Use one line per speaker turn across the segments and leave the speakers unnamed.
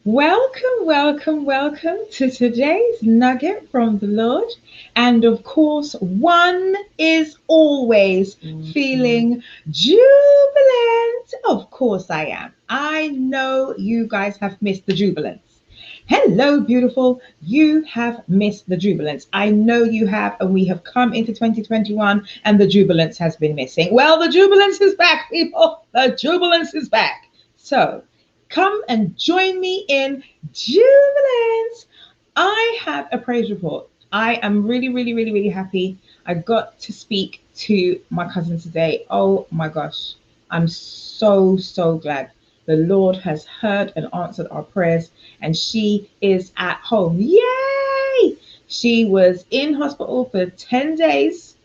Welcome, welcome, welcome to today's nugget from the Lord. And of course, one is always feeling jubilant. Of course, I am. I know you guys have missed the jubilance. Hello, beautiful. You have missed the jubilance. I know you have, and we have come into 2021 and the jubilance has been missing. Well, the jubilance is back, people. The jubilance is back. So, come and join me in jubilance. I have a praise report. I am really, really, really, really happy. I got to speak to my cousin today. Oh my gosh. I'm so, so glad. The Lord has heard and answered our prayers, and she is at home. Yay! She was in hospital for 10 days,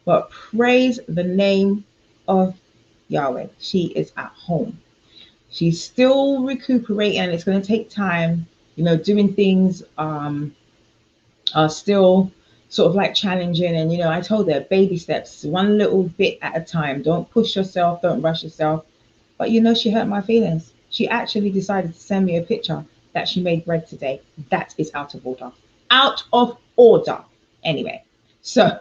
but praise the name of Yahweh. She is at home. She's still recuperating, and it's going to take time. Doing things are still sort of like challenging. And I told her baby steps, one little bit at a time. Don't push yourself, don't rush yourself. But she hurt my feelings. She actually decided to send me a picture that she made bread today. That is out of order. Out of order. Anyway, so,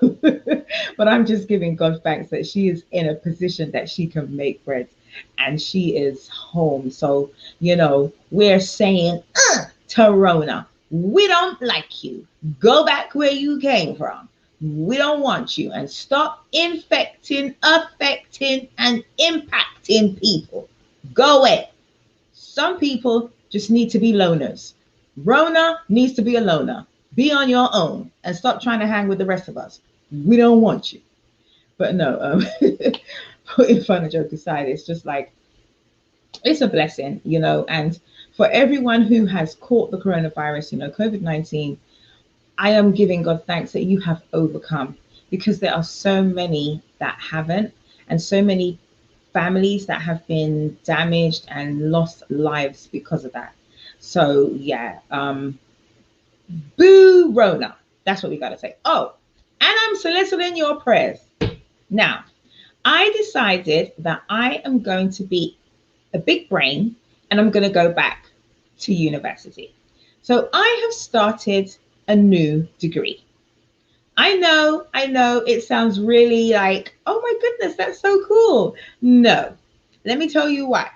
but I'm just giving God thanks that she is in a position that she can make bread and she is home. So, we're saying, to Rona, we don't like you. Go back where you came from. We don't want you, and stop infecting, affecting, and impacting people. Go away. Some people just need to be loners. Rona needs to be a loner. Be on your own and stop trying to hang with the rest of us. We don't want you. But no, putting fun and joke aside, it's just like, it's a blessing, and for everyone who has caught the coronavirus, COVID-19, I am giving God thanks that you have overcome, because there are so many that haven't, and so many families that have been damaged and lost lives because of that. So yeah, boo Rona. That's what we gotta say. Oh, and I'm soliciting your prayers. Now, I decided that I am going to be a big brain and I'm going to go back to university. So I have started a new degree. I know it sounds really like, oh my goodness, that's so cool. No, let me tell you why.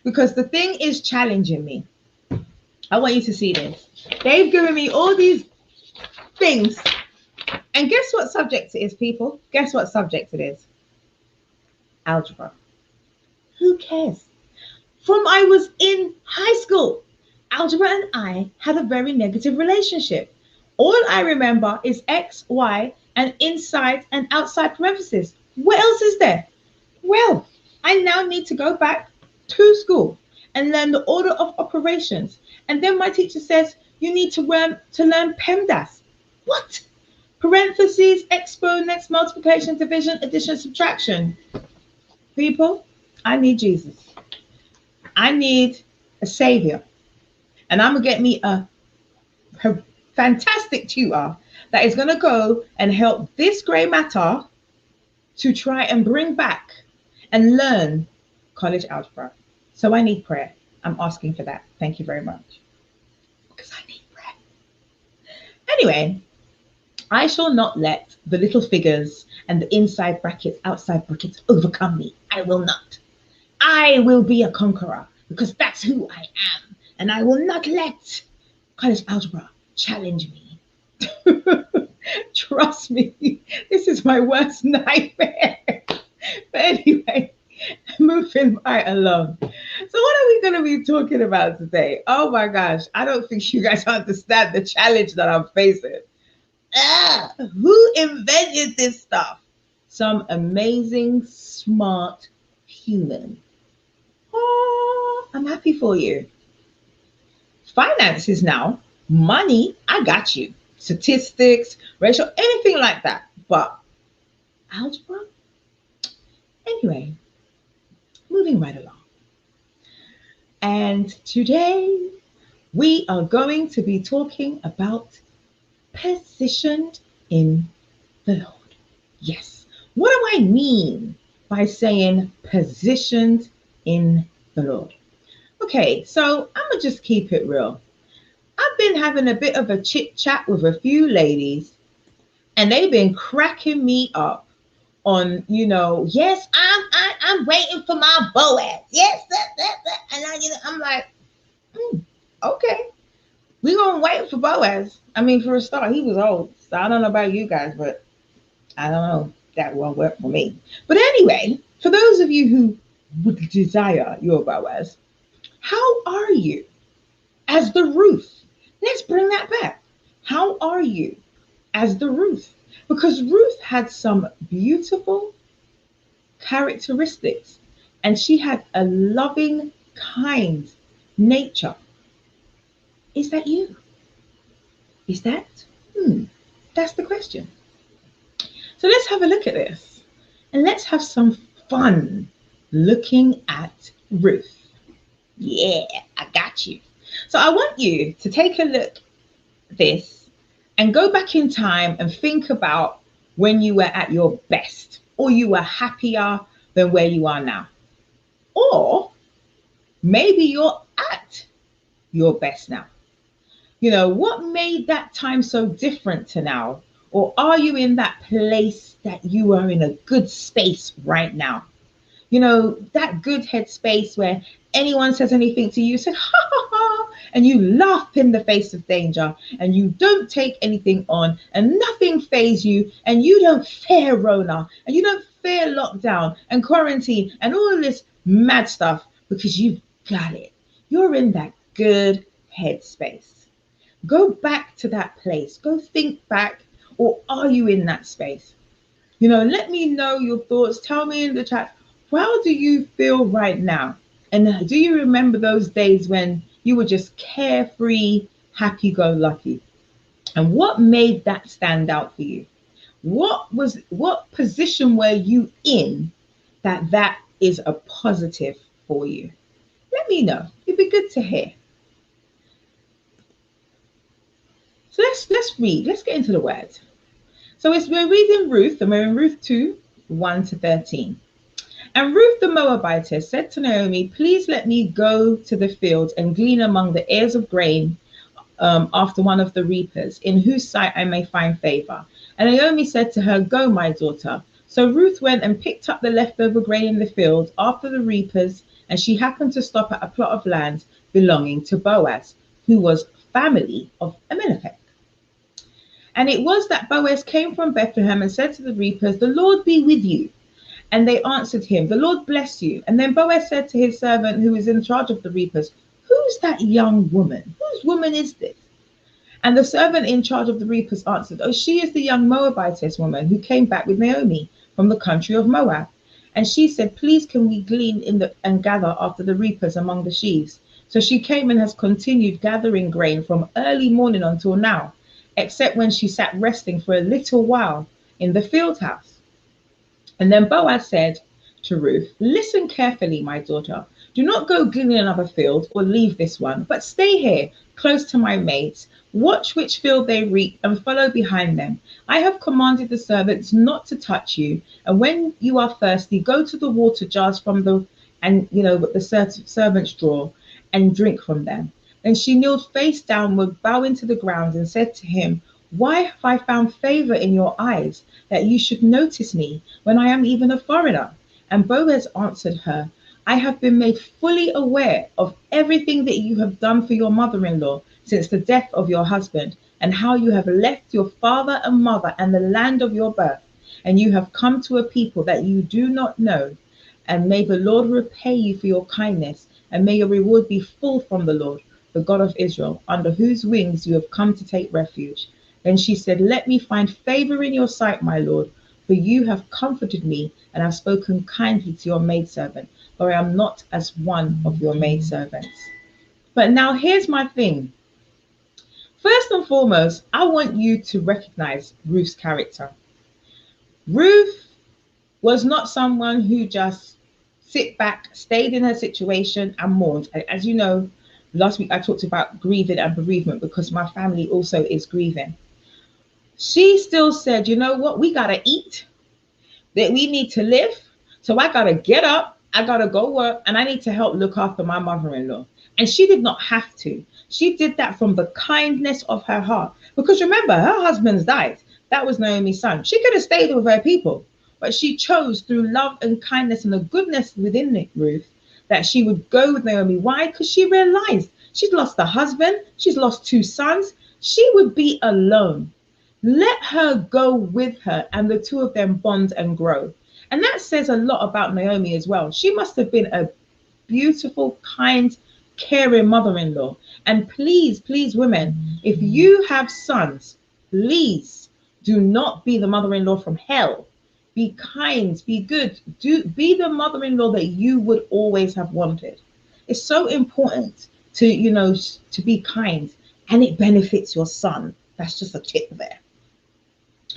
Because the thing is challenging me. I want you to see this. They've given me all these things. And guess what subject it is, people? Guess what subject it is? Algebra. Who cares? From I was in high school, algebra and I had a very negative relationship. All I remember is X, Y, and inside and outside parentheses. What else is there? Well, I now need to go back to school and learn the order of operations. And then my teacher says, you need to learn PEMDAS. What? Parentheses, exponents, multiplication, division, addition, subtraction. People, I need Jesus. I need a savior. And I'm going to get me a fantastic tutor that is going to go and help this grey matter to try and bring back and learn college algebra. So I need prayer. I'm asking for that. Thank you very much. Because I need prayer. Anyway, I shall not let the little figures and the inside brackets, outside brackets overcome me. I will not. I will be a conqueror because that's who I am. And I will not let college algebra challenge me. Trust me, this is my worst nightmare. But anyway, moving right along. So, what are we going to be talking about today? Oh my gosh, I don't think you guys understand the challenge that I'm facing. Who invented this stuff? Some amazing, smart human. Oh, I'm happy for you. Finances now, money, I got you. Statistics, ratio, anything like that. But algebra? Anyway, moving right along. And today we are going to be talking about positioned in the Lord. Yes. What do I mean by saying positioned in the Lord? Okay, so I'm gonna just keep it real. I've been having a bit of a chit chat with a few ladies, and they've been cracking me up on, yes, I'm waiting for my Boaz. Yes, that. And I'm like, okay, we gonna wait for Boaz. I mean, for a start, he was old, so I don't know about you guys, but I don't know, that won't work for me. But anyway, for those of you who would desire your Boaz, how are you as the Ruth? Let's bring that back. How are you as the Ruth? Because Ruth had some beautiful characteristics, and she had a loving, kind nature. Is that you? Is that? That's the question. So let's have a look at this, and let's have some fun looking at Ruth. Yeah, I got you. So I want you to take a look at this and go back in time and think about when you were at your best, or you were happier than where you are now. Or maybe you're at your best now. What made that time so different to now? Or are you in that place that you are in a good space right now? That good headspace where anyone says anything to you, you say, ha ha ha, and you laugh in the face of danger, and you don't take anything on, and nothing phases you, and you don't fear Rona, and you don't fear lockdown and quarantine and all of this mad stuff because you've got it. You're in that good headspace. Go back to that place. Go think back, or are you in that space? Let me know your thoughts. Tell me in the chat, how do you feel right now? And do you remember those days when you were just carefree, happy-go-lucky? And what made that stand out for you? What position were you in that is a positive for you? Let me know. It'd be good to hear. So let's read. Let's get into the word. So we're reading Ruth, and we're in Ruth 2, 1-13. And Ruth the Moabitess said to Naomi, please let me go to the field and glean among the ears of grain after one of the reapers, in whose sight I may find favor. And Naomi said to her, go, my daughter. So Ruth went and picked up the leftover grain in the field after the reapers, and she happened to stop at a plot of land belonging to Boaz, who was family of Elimelech. And it was that Boaz came from Bethlehem and said to the reapers, the Lord be with you. And they answered him, the Lord bless you. And then Boaz said to his servant who was in charge of the reapers, who's that young woman? Whose woman is this? And the servant in charge of the reapers answered, oh, she is the young Moabitess woman who came back with Naomi from the country of Moab. And she said, please can we glean and gather after the reapers among the sheaves? So she came and has continued gathering grain from early morning until now, except when she sat resting for a little while in the field house. And then Boaz said to Ruth, listen carefully, my daughter. Do not go gleaning another field or leave this one, but stay here close to my maids. Watch which field they reap and follow behind them. I have commanded the servants not to touch you. And when you are thirsty, go to the water jars from the servants drawer and drink from them. Then she kneeled face downward, bowing to the ground, and said to him, why have I found favor in your eyes, that you should notice me when I am even a foreigner? And Boaz answered her, I have been made fully aware of everything that you have done for your mother-in-law since the death of your husband, and how you have left your father and mother and the land of your birth, and you have come to a people that you do not know. And may the Lord repay you for your kindness, and may your reward be full from the Lord, the God of Israel, under whose wings you have come to take refuge. Then she said, let me find favor in your sight, my Lord, for you have comforted me and have spoken kindly to your maidservant, for I am not as one of your maidservants. But now here's my thing. First and foremost, I want you to recognize Ruth's character. Ruth was not someone who just sit back, stayed in her situation and mourned. As you know, last week I talked about grieving and bereavement because my family also is grieving. She still said, you know what, we got to eat, that we need to live. So I got to get up I gotta go work and I need to help look after my mother-in-law. And she did not have to. She did that from the kindness of her heart. Because remember, her husband's died. That was Naomi's son. She could have stayed with her people, but she chose through love and kindness and the goodness within it, Ruth, that she would go with Naomi. Why? Because she realized she'd lost a husband, she's lost two sons, she would be alone. Let her go with her, and the two of them bond and grow. And that says a lot about Naomi as well. She must have been a beautiful, kind, caring mother in law. And please, please, women, if you have sons, please do not be the mother in law from hell. Be kind, be good, be the mother in law that you would always have wanted. It's so important to, to be kind, and it benefits your son. That's just a tip there.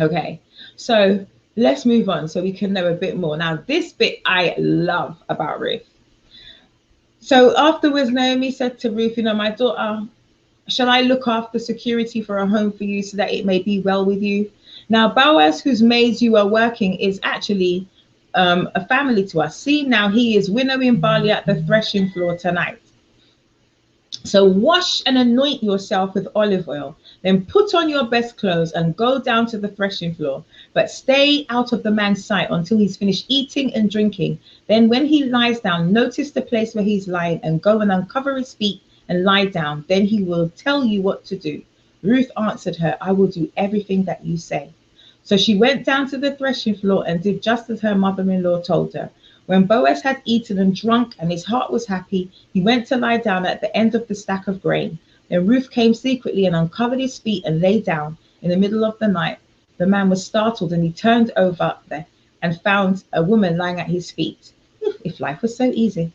Okay, so let's move on so we can know a bit more. Now, this bit I love about Ruth. So afterwards, Naomi said to Ruth, my daughter, shall I look after security for a home for you so that it may be well with you? Now, Boaz, whose maids you are working, is actually a family to us. See, now he is winnowing barley at the threshing floor tonight. So wash and anoint yourself with olive oil, then put on your best clothes and go down to the threshing floor, but stay out of the man's sight until he's finished eating and drinking. Then when he lies down, notice the place where he's lying and go and uncover his feet and lie down. Then he will tell you what to do. Ruth answered her, I will do everything that you say. So she went down to the threshing floor and did just as her mother-in-law told her. When Boaz had eaten and drunk and his heart was happy, he went to lie down at the end of the stack of grain. Then Ruth came secretly and uncovered his feet and lay down. In the middle of the night, the man was startled and he turned over there and found a woman lying at his feet. If life was so easy.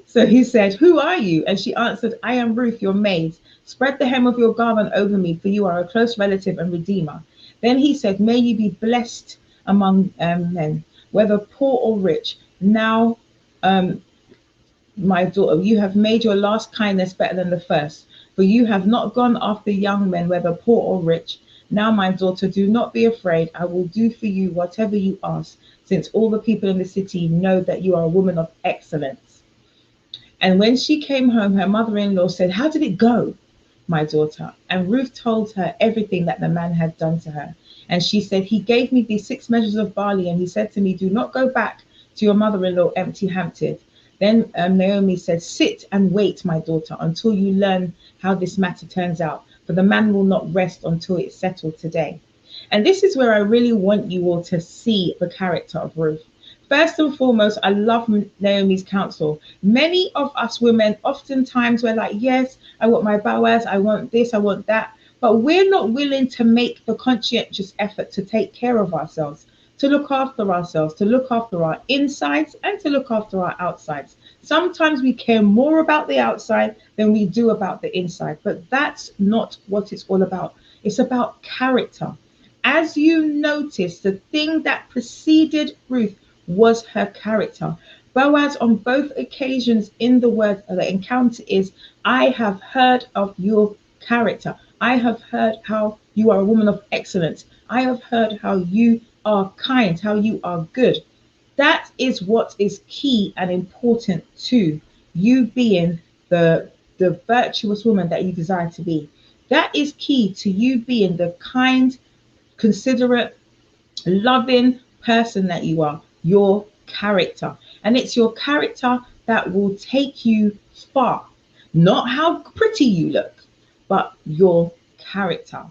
So he said, who are you? And she answered, I am Ruth, your maid. Spread the hem of your garment over me, for you are a close relative and redeemer. Then he said, may you be blessed among men, whether poor or rich. Now, my daughter, you have made your last kindness better than the first, for you have not gone after young men, whether poor or rich. Now, my daughter, do not be afraid. I will do for you whatever you ask, since all the people in the city know that you are a woman of excellence. And when she came home, her mother-in-law said, how did it go, my daughter? And Ruth told her everything that the man had done to her. And she said, he gave me these 6 measures of barley, and he said to me, do not go back to your mother-in-law empty-handed. Then Naomi said, sit and wait, my daughter, until you learn how this matter turns out, for the man will not rest until it's settled today. And this is where I really want you all to see the character of Ruth. First and foremost, I love Naomi's counsel. Many of us women, oftentimes we're like, yes, I want my Boaz, I want this, I want that. But we're not willing to make the conscientious effort to take care of ourselves, to look after ourselves, to look after our insides and to look after our outsides. Sometimes we care more about the outside than we do about the inside, but that's not what it's all about. It's about character. As you notice, the thing that preceded Ruth was her character. Boaz on both occasions in the word the encounter is, I have heard of your character. I have heard how you are a woman of excellence. I have heard how you are kind, how you are good. That is what is key and important to you being the virtuous woman that you desire to be. That is key to you being the kind, considerate, loving person that you are. Your character. And it's your character that will take you far. Not how pretty you look, but your character.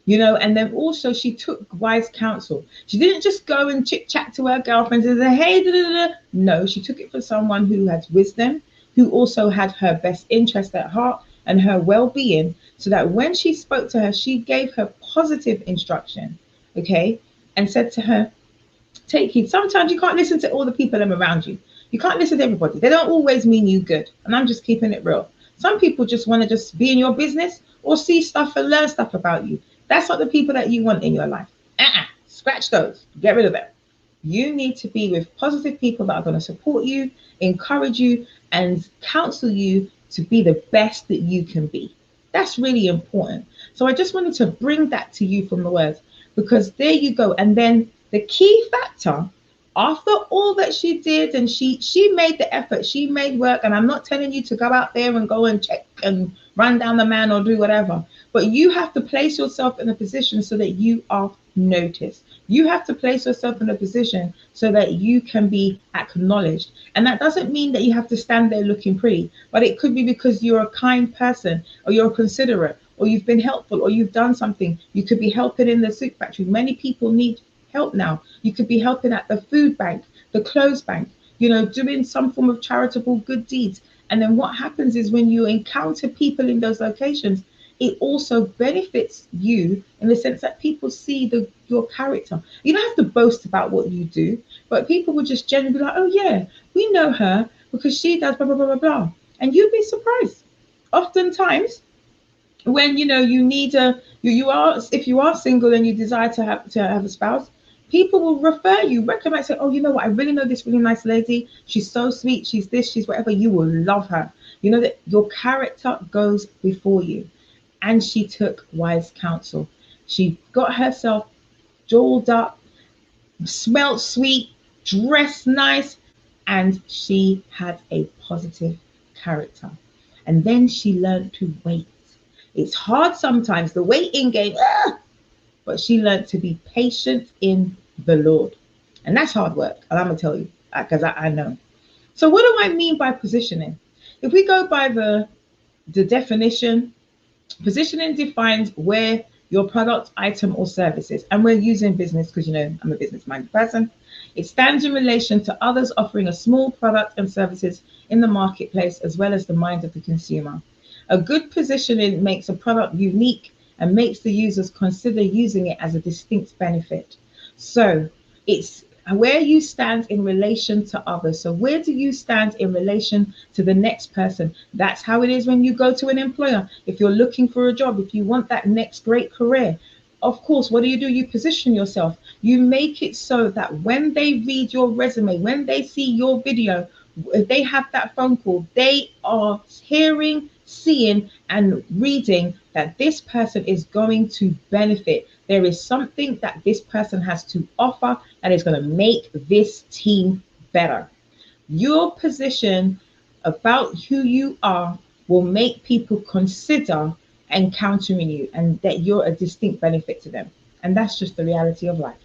And then also she took wise counsel. She didn't just go and chit chat to her girlfriends and say, hey, da, da, da. No, she took it for someone who had wisdom, who also had her best interest at heart and her well-being, so that when she spoke to her, she gave her positive instruction, okay, and said to her, take heed. Sometimes you can't listen to all the people around you. You can't listen to everybody. They don't always mean you good. And I'm just keeping it real. Some people just want to just be in your business or see stuff and learn stuff about you. That's not the people that you want in your life. Scratch those. Get rid of them. You need to be with positive people that are going to support you, encourage you, and counsel you to be the best that you can be. That's really important. So I just wanted to bring that to you from the words, because there you go. And then the key factor After all that she did, and she made the effort, she made work, and I'm not telling you to go out there and go and check and run down the man or do whatever, but you have to place yourself in a position so that you are noticed. You have to place yourself in a position so that you can be acknowledged. And that doesn't mean that you have to stand there looking pretty, but it could be because you're a kind person, or you're considerate, or you've been helpful, or you've done something. You could be helping in the soup factory. Many people need help now. You could be helping at the food bank, the clothes bank, doing some form of charitable good deeds. And then what happens is, when you encounter people in those locations, it also benefits you in the sense that people see your character. You don't have to boast about what you do, but people will just generally be like, oh yeah, we know her because she does blah blah blah blah blah. And you'd be surprised. Oftentimes, when you need you are, if you are single and you desire to have a spouse, people will refer you, recommend, say, oh, you know what, I really know this really nice lady, she's so sweet, she's this, she's whatever, you will love her. You know that your character goes before you. And she took wise counsel. She got herself dolled up, smelled sweet, dressed nice, and she had a positive character. And then she learned to wait. It's hard sometimes, the waiting game, but she learned to be patient in the Lord. And that's hard work. And I'm going to tell you, because I know. So, what do I mean by positioning? If we go by the definition, positioning defines where your product, item, or services, and we're using business because I'm a business minded person. It stands in relation to others, offering a small product and services in the marketplace, as well as the mind of the consumer. A good positioning makes a product unique and makes the users consider using it as a distinct benefit. So it's where you stand in relation to others. So where do you stand in relation to the next person? That's how it is when you go to an employer. If you're looking for a job, if you want that next great career, of course, what do? You position yourself. You make it so that when they read your resume, when they see your video, if they have that phone call, they are hearing, seeing, and reading that this person is going to benefit. There is something that this person has to offer that is going to make this team better. Your position about who you are will make people consider encountering you, and that you're a distinct benefit to them. And that's just the reality of life.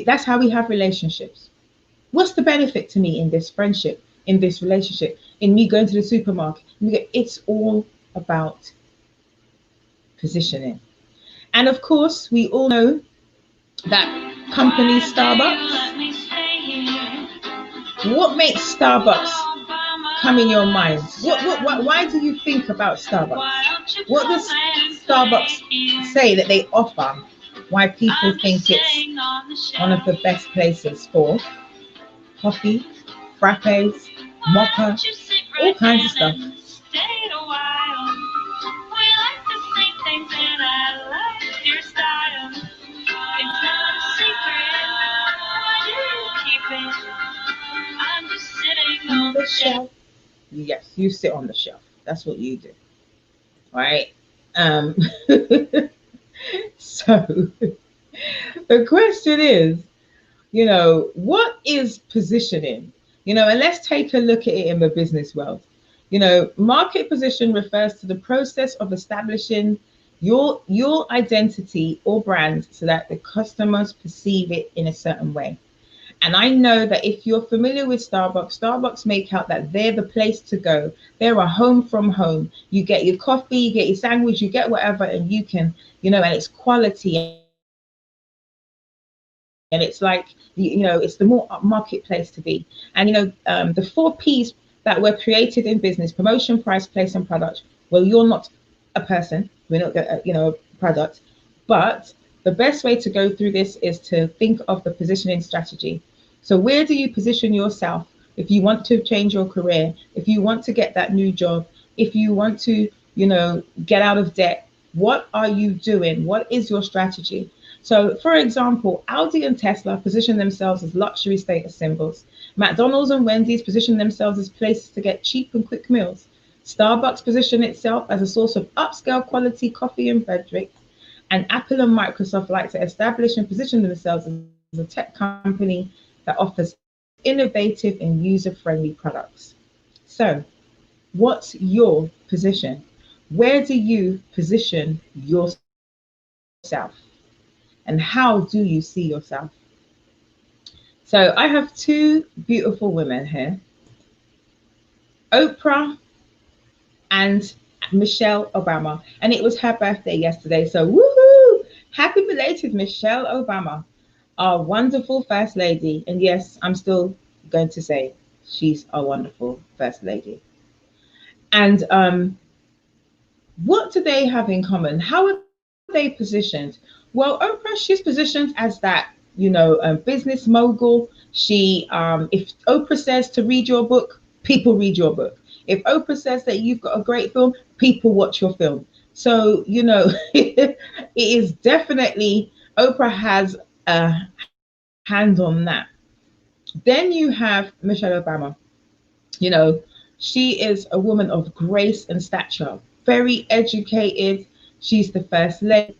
That's how we have relationships. What's the benefit to me in this friendship, in this relationship, in me going to the supermarket? It's all about positioning. And of course, we all know that company Starbucks. What makes Starbucks come in your mind? Why do you think about Starbucks? What does Starbucks say that they offer? Why people think it's one of the best places for coffee, frappes, mocha, all kinds of stuff. On the shelf. Yes, you sit on the shelf. That's what you do. Right? Um, so the question is, what is positioning? And let's take a look at it in the business world. Market position refers to the process of establishing your identity or brand so that the customers perceive it in a certain way. And I know that if you're familiar with Starbucks make out that they're the place to go. They're a home from home. You get your coffee, you get your sandwich, you get whatever, and you can, and it's quality. And it's like, it's the more marketplace to be. And, the 4 Ps that were created in business: promotion, price, place, and product. Well, you're not a person. We're not, a product. But the best way to go through this is to think of the positioning strategy. So where do you position yourself if you want to change your career, if you want to get that new job, if you want to, get out of debt? What are you doing? What is your strategy? So, for example, Audi and Tesla position themselves as luxury status symbols. McDonald's and Wendy's position themselves as places to get cheap and quick meals. Starbucks position itself as a source of upscale quality coffee and beverage. And Apple and Microsoft like to establish and position themselves as a tech company that offers innovative and user friendly products. So, what's your position? Where do you position yourself? And how do you see yourself? So, I have two beautiful women here, Oprah and Michelle Obama. And it was her birthday yesterday. So, woohoo! Happy belated Michelle Obama, our wonderful First Lady. And yes, I'm still going to say she's a wonderful First Lady. And what do they have in common? How are they positioned? Well, Oprah, she's positioned as that, business mogul. She, if Oprah says to read your book, people read your book. If Oprah says that you've got a great film, people watch your film. So, it is definitely, Oprah has a hand on that. Then you have Michelle Obama. You know, she is a woman of grace and stature, very educated. She's the first lady,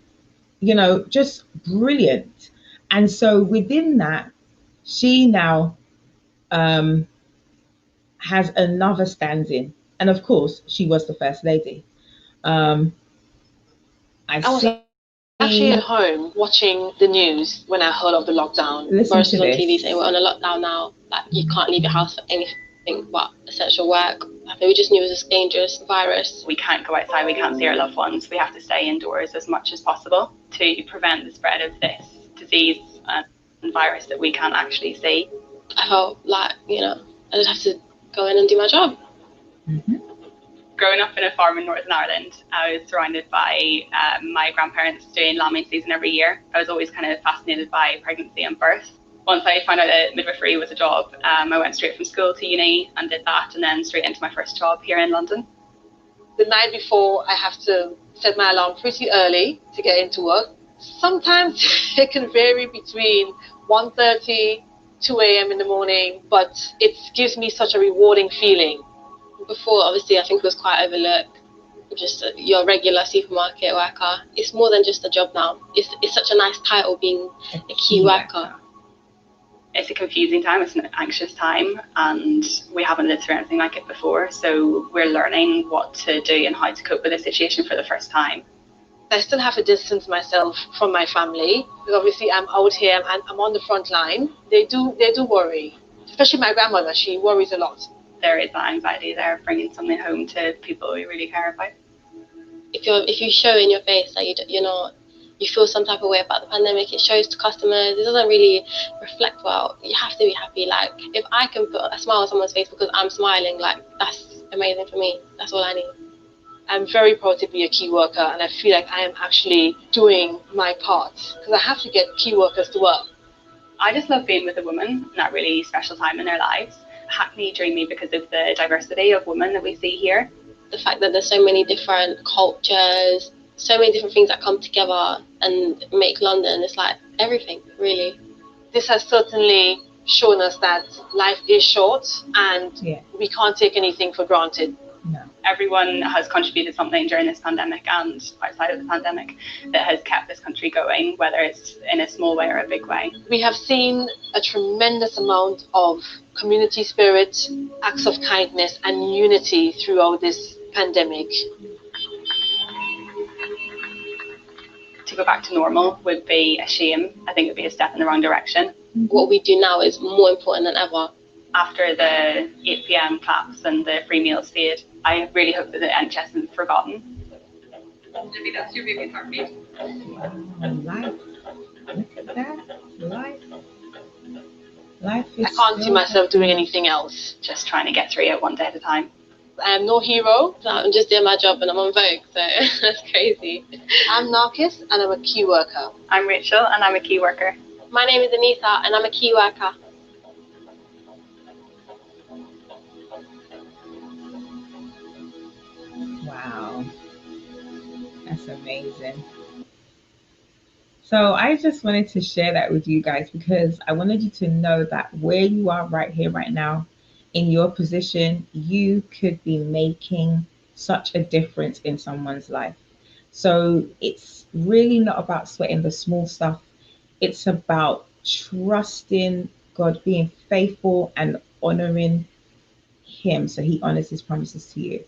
just brilliant. And so within that, she now um, has another standing. And of course, she was the first lady. Um, I've
I was
seen,
actually at home watching the news when I heard of the lockdown.
listen
Boris
to
was on TV
this.
saying we're on a lockdown now. Like you can't leave your house for anything but essential work. I think we just knew it was this dangerous virus.
We can't go outside, we can't see our loved ones. We have to stay indoors as much as possible to prevent the spread of this disease and virus that we can't actually see.
I felt like, I just have to go in and do my job.
Mhm.
Growing up in a farm in Northern Ireland, I was surrounded by my grandparents doing lambing season every year. I was always kind of fascinated by pregnancy and birth. Once I found out that midwifery was a job, I went straight from school to uni and did that, and then straight into my first job here in London.
The night before, I have to set my alarm pretty early to get into work. Sometimes it can vary between 1:30, 2 a.m. in the morning, but it gives me such a rewarding feeling. Before, obviously, I think it was quite overlooked. Just your regular supermarket worker. It's more than just a job now. It's such a nice title being a key worker.
It's a confusing time, it's an anxious time, and we haven't lived through anything like it before. So we're learning what to do and how to cope with the situation for the first time.
I still have to distance myself from my family because obviously I'm out here and I'm on the front line. They do worry, especially my grandmother. She worries a lot.
There is that anxiety there, bringing something home to people we really care about.
If you show in your face that you feel some type of way about the pandemic, it shows to customers. It doesn't really reflect well. You have to be happy. Like if I can put a smile on someone's face because I'm smiling, like that's amazing for me. That's all I need. I'm very proud to be a key worker, and I feel like I am actually doing my part because I have to get key workers to work.
I just love being with a woman in that really special time in their lives. Hackney drew me because of the diversity of women that we see here.
The fact that there's so many different cultures, so many different things that come together and make London. It's like everything, really. This has certainly shown us that life is short and we can't take anything for granted.
No.
Everyone has contributed something during this pandemic and outside of the pandemic that has kept this country going, whether it's in a small way or a big way.
We have seen a tremendous amount of community spirit, acts of kindness and unity throughout this pandemic.
To go back to normal would be a shame. I think it would be a step in the wrong direction.
What we do now is more important than ever.
After the 8 p.m. claps and the free meals stayed, I really hope that the NHS isn't forgotten. Maybe that's your baby's heartbeat.
Life. Look at that. Life is.
I can't see myself doing anything else.
Just trying to get through it one day at a time.
I am no hero. I'm just doing my job and I'm on Vogue, so that's crazy. I'm Narkis and I'm a key worker.
I'm Rachel and I'm a key worker.
My name is Anita and I'm a key worker.
Wow. That's amazing. So I just wanted to share that with you guys because I wanted you to know that where you are right here, right now, in your position, you could be making such a difference in someone's life. So it's really not about sweating the small stuff. It's about trusting God, being faithful and honoring Him so He honors His promises to you.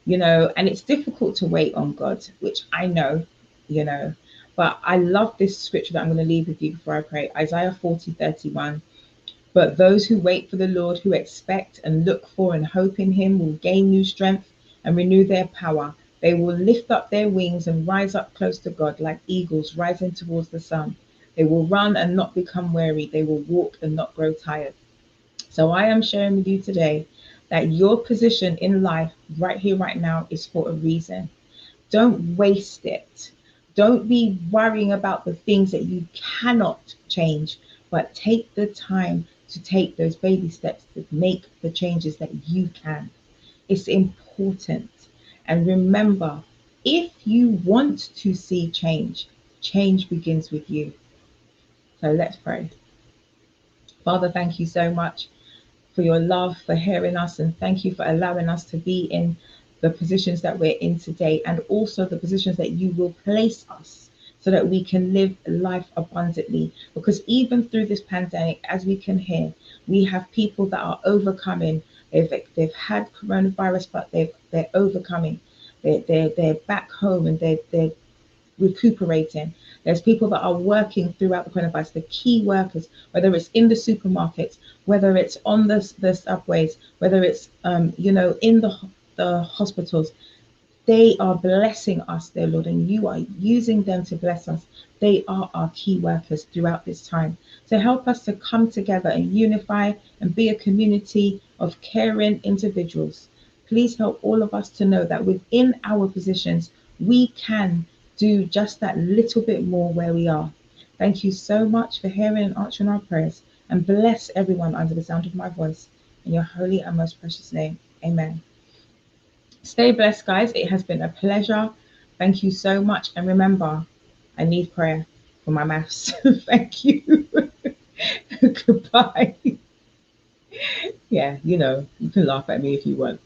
And it's difficult to wait on God, which I know, you know. But I love this scripture that I'm going to leave with you before I pray. Isaiah 40:31. But those who wait for the Lord, who expect and look for and hope in Him, will gain new strength and renew their power. They will lift up their wings and rise up close to God like eagles rising towards the sun. They will run and not become weary. They will walk and not grow tired. So I am sharing with you today that your position in life right here, right now, is for a reason. Don't waste it. Don't be worrying about the things that you cannot change, but take the time to take those baby steps to make the changes that you can. It's important. And remember, if you want to see change, change begins with you. So let's pray. Father, thank you so much for your love, for hearing us, and thank you for allowing us to be in the positions that we're in today, and also the positions that you will place us so that we can live life abundantly. Because even through this pandemic, as we can hear, we have people that are overcoming. They've had coronavirus, but they're overcoming. They're back home, and they're recuperating. There's people that are working throughout the coronavirus, the key workers, whether it's in the supermarkets, whether it's on the subways, whether it's in the hospitals. They are blessing us, dear Lord, and you are using them to bless us. They are our key workers throughout this time. So help us to come together and unify and be a community of caring individuals. Please help all of us to know that within our positions, we can do just that little bit more where we are. Thank you so much for hearing and answering our prayers, and bless everyone under the sound of my voice. In your holy and most precious name, amen. Stay blessed, guys. It has been a pleasure. Thank you so much. And remember, I need prayer for my maths. Thank you. Goodbye. Yeah, you can laugh at me if you want.